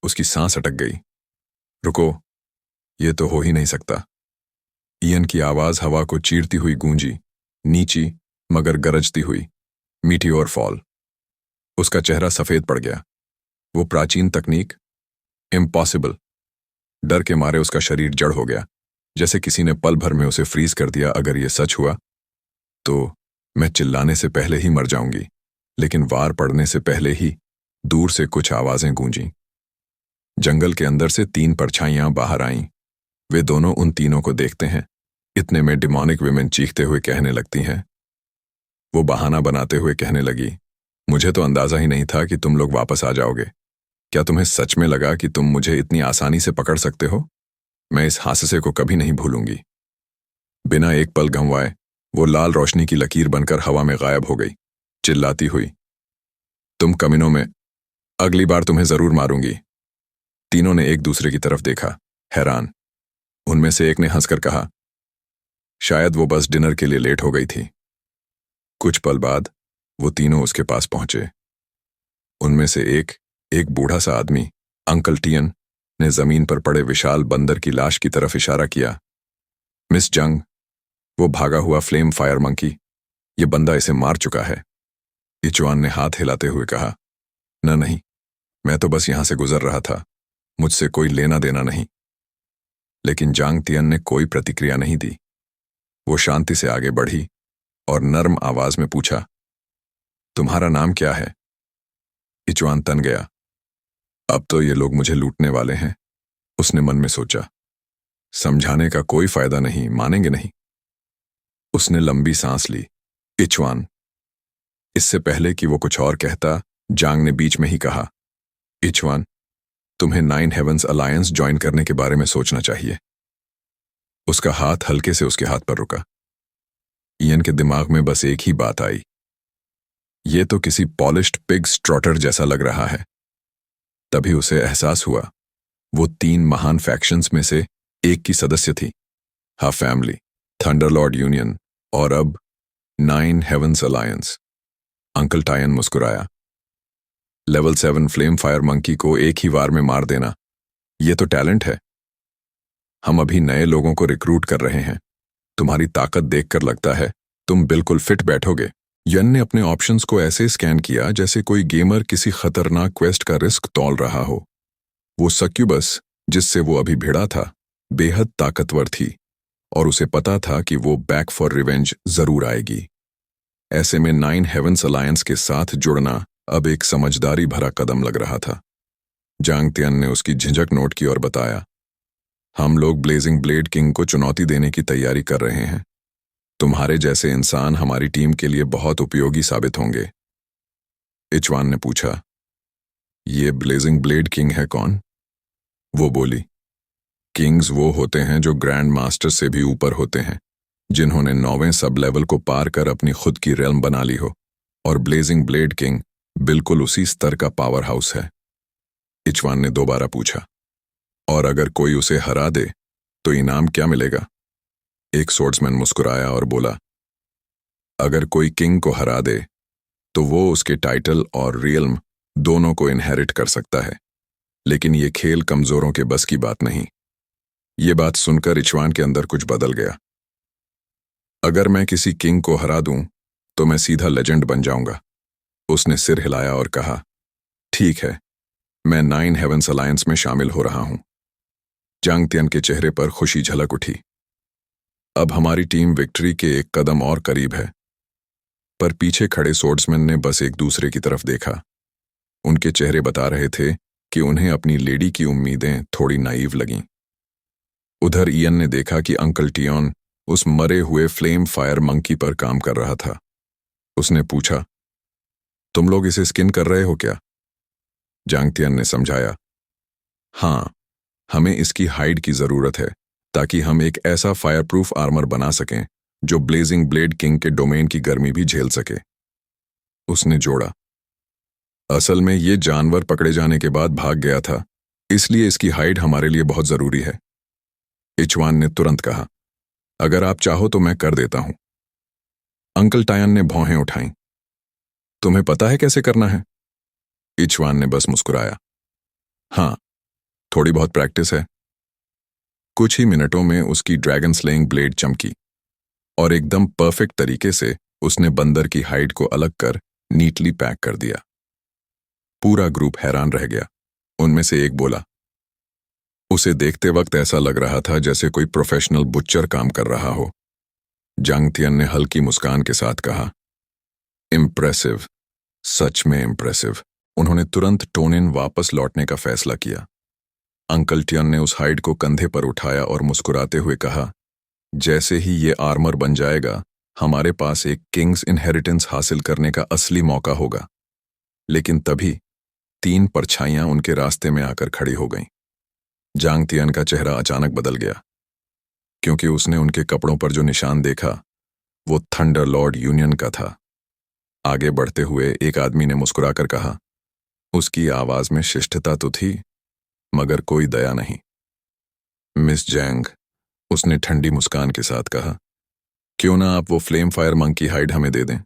उसकी सांस अटक गई। रुको, ये तो हो ही नहीं सकता। इयन की आवाज हवा को चीरती हुई गूंजी, नीची मगर गरजती हुई, मीटियोर फॉल। उसका चेहरा सफेद पड़ गया। वो प्राचीन तकनीक, इम्पॉसिबल। डर के मारे उसका शरीर जड़ हो गया, जैसे किसी ने पल भर में उसे फ्रीज कर दिया। अगर ये सच हुआ तो मैं चिल्लाने से पहले ही मर जाऊंगी। लेकिन वार पड़ने से पहले ही दूर से कुछ आवाजें गूंजीं। जंगल के अंदर से 3 परछाइयां बाहर आईं। वे दोनों उन तीनों को देखते हैं। इतने में डिमोनिक विमेन चीखते हुए कहने लगती हैं। वो बहाना बनाते हुए कहने लगी, मुझे तो अंदाजा ही नहीं था कि तुम लोग वापस आ जाओगे। क्या तुम्हें सच में लगा कि तुम मुझे इतनी आसानी से पकड़ सकते हो? मैं इस हादसे को कभी नहीं भूलूंगी। बिना एक पल गंवाए वो लाल रोशनी की लकीर बनकर हवा में गायब हो गई, चिल्लाती हुई, तुम कमीनों में, अगली बार तुम्हें जरूर मारूंगी। तीनों ने एक दूसरे की तरफ देखा, हैरान। उनमें से एक ने हंसकर कहा, शायद वो बस डिनर के लिए लेट हो गई थी। कुछ पल बाद वो तीनों उसके पास पहुंचे। उनमें से एक बूढ़ा सा आदमी, अंकल टियन, ने जमीन पर पड़े विशाल बंदर की लाश की तरफ इशारा किया। मिस जंग, वो भागा हुआ फ्लेम फायर मंकी, ये बंदा इसे मार चुका है। इचुआन ने हाथ हिलाते हुए कहा, नहीं, मैं तो बस यहां से गुजर रहा था, मुझसे कोई लेना देना नहीं। लेकिन जांग तियन ने कोई प्रतिक्रिया नहीं दी। वो शांति से आगे बढ़ी और नर्म आवाज में पूछा, तुम्हारा नाम क्या है? इचुआन तन गया। अब तो ये लोग मुझे लूटने वाले हैं, उसने मन में सोचा। समझाने का कोई फायदा नहीं, मानेंगे नहीं। उसने लंबी सांस ली। इचुआन। इससे पहले कि वो कुछ और कहता, जांग ने बीच में ही कहा, इचुआन, तुम्हें 9 हेवंस अलायंस ज्वाइन करने के बारे में सोचना चाहिए। उसका हाथ हल्के से उसके हाथ पर रुका। इयन के दिमाग में बस एक ही बात आई, ये तो किसी पॉलिश्ड पिग स्ट्रॉटर जैसा लग रहा है। तभी उसे एहसास हुआ, वो 3 महान फैक्शंस में से एक की सदस्य थी। हाफ फैमिली, थंडरलॉर्ड यूनियन और अब 9 हेवंस अलायंस। अंकल टायन मुस्कुराया। लेवल 7 फ्लेम फायर मंकी को एक ही वार में मार देना, ये तो टैलेंट है। हम अभी नए लोगों को रिक्रूट कर रहे हैं। तुम्हारी ताकत देखकर लगता है तुम बिल्कुल फिट बैठोगे। यन ने अपने ऑप्शंस को ऐसे स्कैन किया जैसे कोई गेमर किसी खतरनाक क्वेस्ट का रिस्क तौल रहा हो। वो सक्यूबस, जिससे वो अभी भिड़ा था, बेहद ताकतवर थी और उसे पता था कि वो बैक फॉर रिवेंज जरूर आएगी। ऐसे में 9 हेवंस अलायंस के साथ जुड़ना अब एक समझदारी भरा कदम लग रहा था। जांग तियन ने उसकी झिझक नोट की और बताया, हम लोग ब्लेजिंग ब्लेड किंग को चुनौती देने की तैयारी कर रहे हैं। तुम्हारे जैसे इंसान हमारी टीम के लिए बहुत उपयोगी साबित होंगे। इचवान ने पूछा, ये ब्लेजिंग ब्लेड किंग है कौन? वो बोली, किंग्स वो होते हैं जो ग्रैंड मास्टर से भी ऊपर होते हैं, जिन्होंने 9वें सब लेवल को पार कर अपनी खुद की रेल्म बना ली हो। और ब्लेजिंग ब्लेड किंग बिल्कुल उसी स्तर का पावर हाउस है। इचवान ने दोबारा पूछा, और अगर कोई उसे हरा दे तो इनाम क्या मिलेगा? एक सोर्ड्समैन मुस्कुराया और बोला, अगर कोई किंग को हरा दे तो वो उसके टाइटल और रियल्म दोनों को इनहेरिट कर सकता है। लेकिन ये खेल कमजोरों के बस की बात नहीं। ये बात सुनकर इचवान के अंदर कुछ बदल गया। अगर मैं किसी किंग को हरा दूं तो मैं सीधा लेजेंड बन जाऊंगा। उसने सिर हिलाया और कहा, ठीक है, मैं 9 हेवंस अलायंस में शामिल हो रहा हूं। जांग तियन के चेहरे पर खुशी झलक उठी। अब हमारी टीम विक्ट्री के एक कदम और करीब है। पर पीछे खड़े सोर्ड्समैन ने बस एक दूसरे की तरफ देखा। उनके चेहरे बता रहे थे कि उन्हें अपनी लेडी की उम्मीदें थोड़ी नाइव लगीं। उधर इयन ने देखा कि अंकल टियोन उस मरे हुए फ्लेम फायर मंकी पर काम कर रहा था। उसने पूछा, तुम लोग इसे स्किन कर रहे हो क्या? जांग तियन ने समझाया, हाँ, हमें इसकी हाइड की जरूरत है ताकि हम एक ऐसा फायरप्रूफ आर्मर बना सकें जो ब्लेजिंग ब्लेड किंग के डोमेन की गर्मी भी झेल सके। उसने जोड़ा, असल में ये जानवर पकड़े जाने के बाद भाग गया था, इसलिए इसकी हाइड हमारे लिए बहुत जरूरी है। इचवान ने तुरंत कहा, अगर आप चाहो तो मैं कर देता हूं। अंकल टायन ने भौहें उठाईं। तुम्हें पता है कैसे करना है? इचवान ने बस मुस्कुराया, हाँ, थोड़ी बहुत प्रैक्टिस है। कुछ ही मिनटों में उसकी ड्रैगन स्लेइंग ब्लेड चमकी और एकदम परफेक्ट तरीके से उसने बंदर की हाइड को अलग कर नीटली पैक कर दिया। पूरा ग्रुप हैरान रह गया। उनमें से एक बोला, उसे देखते वक्त ऐसा लग रहा था जैसे कोई प्रोफेशनल बुच्चर काम कर रहा हो। जांग थियन ने हल्की मुस्कान के साथ कहा, इम्प्रेसिव, सच में इम्प्रेसिव। उन्होंने तुरंत टोनिन वापस लौटने का फैसला किया। अंकल टियन ने उस हाइड को कंधे पर उठाया और मुस्कुराते हुए कहा, जैसे ही ये आर्मर बन जाएगा हमारे पास एक किंग्स इनहेरिटेंस हासिल करने का असली मौका होगा। लेकिन तभी 3 परछाइयां उनके रास्ते में आकर खड़ी हो गईं। जांग तियन का चेहरा अचानक बदल गया, क्योंकि उसने उनके कपड़ों पर जो निशान देखा वो थंडर लॉर्ड यूनियन का था। आगे बढ़ते हुए एक आदमी ने मुस्कुराकर कहा, उसकी आवाज में शिष्टता तो थी मगर कोई दया नहीं। मिस जैंग, उसने ठंडी मुस्कान के साथ कहा, क्यों ना आप वो फ्लेम फायर मंकी हाइड हमें दे दें।